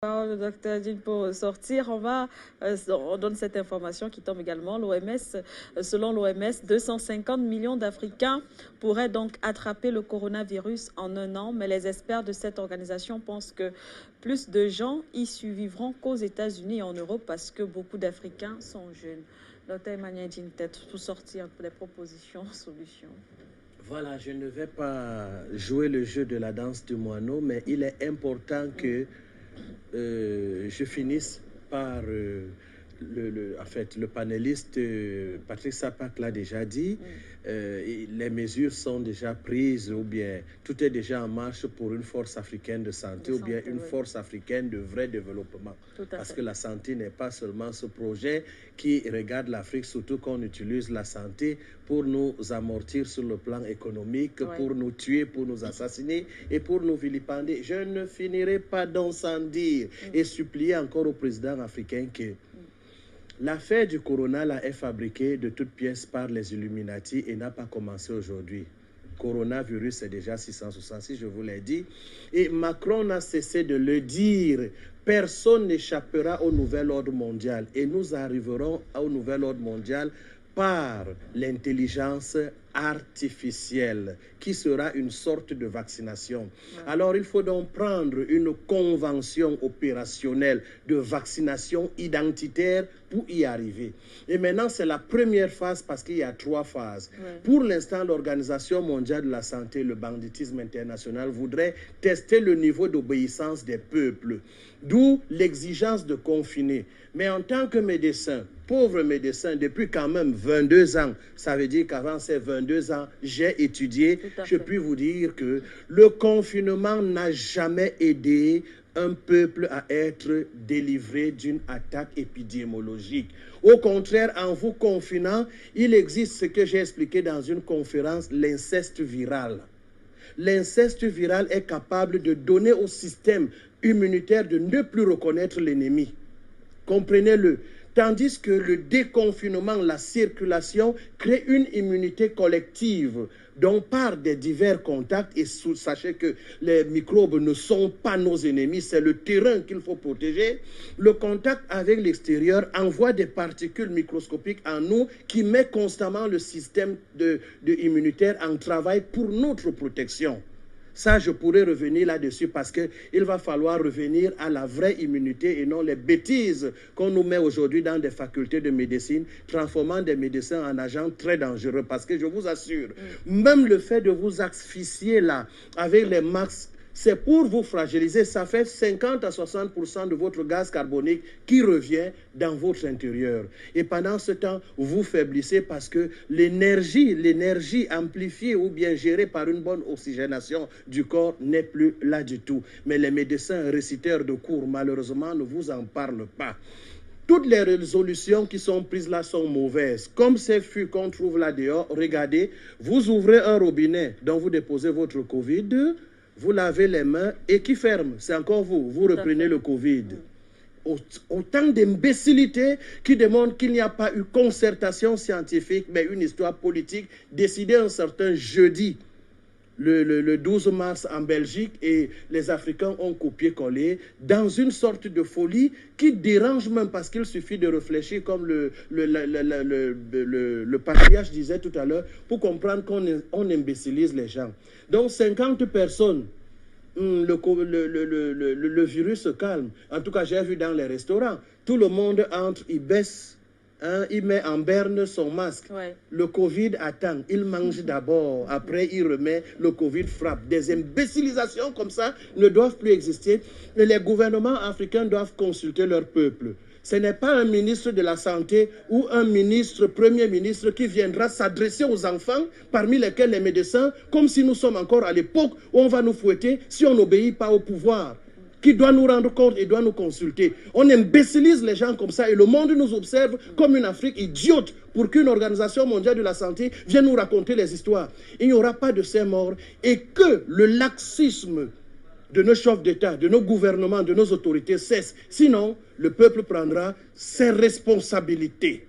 Le docteur Dine pour sortir, on donne cette information qui tombe également. Selon l'OMS, 250 millions d'Africains pourraient donc attraper le coronavirus en un an, mais les experts de cette organisation pensent que plus de gens y survivront qu'aux États-Unis et en Europe parce que beaucoup d'Africains sont jeunes. Docteur Emmanuel Dine, peut-être pour sortir des propositions, solutions. Voilà, je ne vais pas jouer le jeu de la danse du moineau, mais il est important que je finisse par le panéliste Patrick Sapak l'a déjà dit. Les mesures sont déjà prises ou bien tout est déjà en marche pour une force africaine de santé ou bien une force africaine de vrai développement. Parce que la santé n'est pas seulement ce projet qui regarde l'Afrique, surtout qu'on utilise la santé pour nous amortir sur le plan économique, pour nous tuer, pour nous assassiner et pour nous vilipender. Je ne finirai pas d'en sans dire et supplier encore au président africain que l'affaire du corona est fabriquée de toutes pièces par les Illuminati et n'a pas commencé aujourd'hui. Coronavirus, c'est déjà 666, je vous l'ai dit. Et Macron n'a cessé de le dire. Personne n'échappera au nouvel ordre mondial. Et nous arriverons au nouvel ordre mondial par l'intelligence artificielle, qui sera une sorte de vaccination. Alors, il faut donc prendre une convention opérationnelle de vaccination identitaire pour y arriver. Et maintenant, c'est la première phase parce qu'il y a 3 phases. Pour l'instant, l'Organisation mondiale de la santé, le banditisme international, voudrait tester le niveau d'obéissance des peuples, d'où l'exigence de confiner. Mais en tant que médecin, pauvre médecin, depuis quand même 22 ans, ça veut dire qu'avant ces 22 ans, j'ai étudié, je puis vous dire que le confinement n'a jamais aidé un peuple à être délivré d'une attaque épidémiologique. Au contraire, en vous confinant, il existe ce que j'ai expliqué dans une conférence, l'inceste viral. L'inceste viral est capable de donner au système immunitaire de ne plus reconnaître l'ennemi. Comprenez-le. Tandis que le déconfinement, la circulation, crée une immunité collective dont par des divers contacts, et sachez que les microbes ne sont pas nos ennemis, c'est le terrain qu'il faut protéger. Le contact avec l'extérieur envoie des particules microscopiques en nous qui met constamment le système immunitaire en travail pour notre protection. Ça, je pourrais revenir là-dessus parce qu'il va falloir revenir à la vraie immunité et non les bêtises qu'on nous met aujourd'hui dans des facultés de médecine, transformant des médecins en agents très dangereux. Parce que je vous assure, même le fait de vous asphyxier là, avec les masques, c'est pour vous fragiliser. Ça fait 50 à 60% de votre gaz carbonique qui revient dans votre intérieur. Et pendant ce temps, vous faiblissez parce que l'énergie amplifiée ou bien gérée par une bonne oxygénation du corps n'est plus là du tout. Mais les médecins réciteurs de cours, malheureusement, ne vous en parlent pas. Toutes les résolutions qui sont prises là sont mauvaises. Comme ces fûts qu'on trouve là dehors, regardez, vous ouvrez un robinet dont vous déposez votre Covid, vous lavez les mains et qui ferme? C'est encore vous. Vous reprenez le Covid. Autant d'imbécilité qui démontrent qu'il n'y a pas eu concertation scientifique, mais une histoire politique décidée un certain jeudi, le 12 mars en Belgique, et les Africains ont copié-collé dans une sorte de folie qui dérange même parce qu'il suffit de réfléchir comme le patriarche disait tout à l'heure pour comprendre qu'on imbécilise les gens. Donc 50 personnes, le virus se calme. En tout cas, j'ai vu dans les restaurants, tout le monde entre, il baisse. Il met en berne son masque. Le Covid attend. Il mange d'abord. Après, il remet. Le Covid frappe. Des imbécilisations comme ça ne doivent plus exister. Et les gouvernements africains doivent consulter leur peuple. Ce n'est pas un ministre de la Santé ou un premier ministre qui viendra s'adresser aux enfants, parmi lesquels les médecins, comme si nous sommes encore à l'époque où on va nous fouetter si on n'obéit pas au pouvoir, qui doit nous rendre compte et doit nous consulter. On imbécilise les gens comme ça et le monde nous observe comme une Afrique idiote pour qu'une organisation mondiale de la santé vienne nous raconter les histoires. Il n'y aura pas de ces morts et que le laxisme de nos chefs d'État, de nos gouvernements, de nos autorités cesse. Sinon, le peuple prendra ses responsabilités.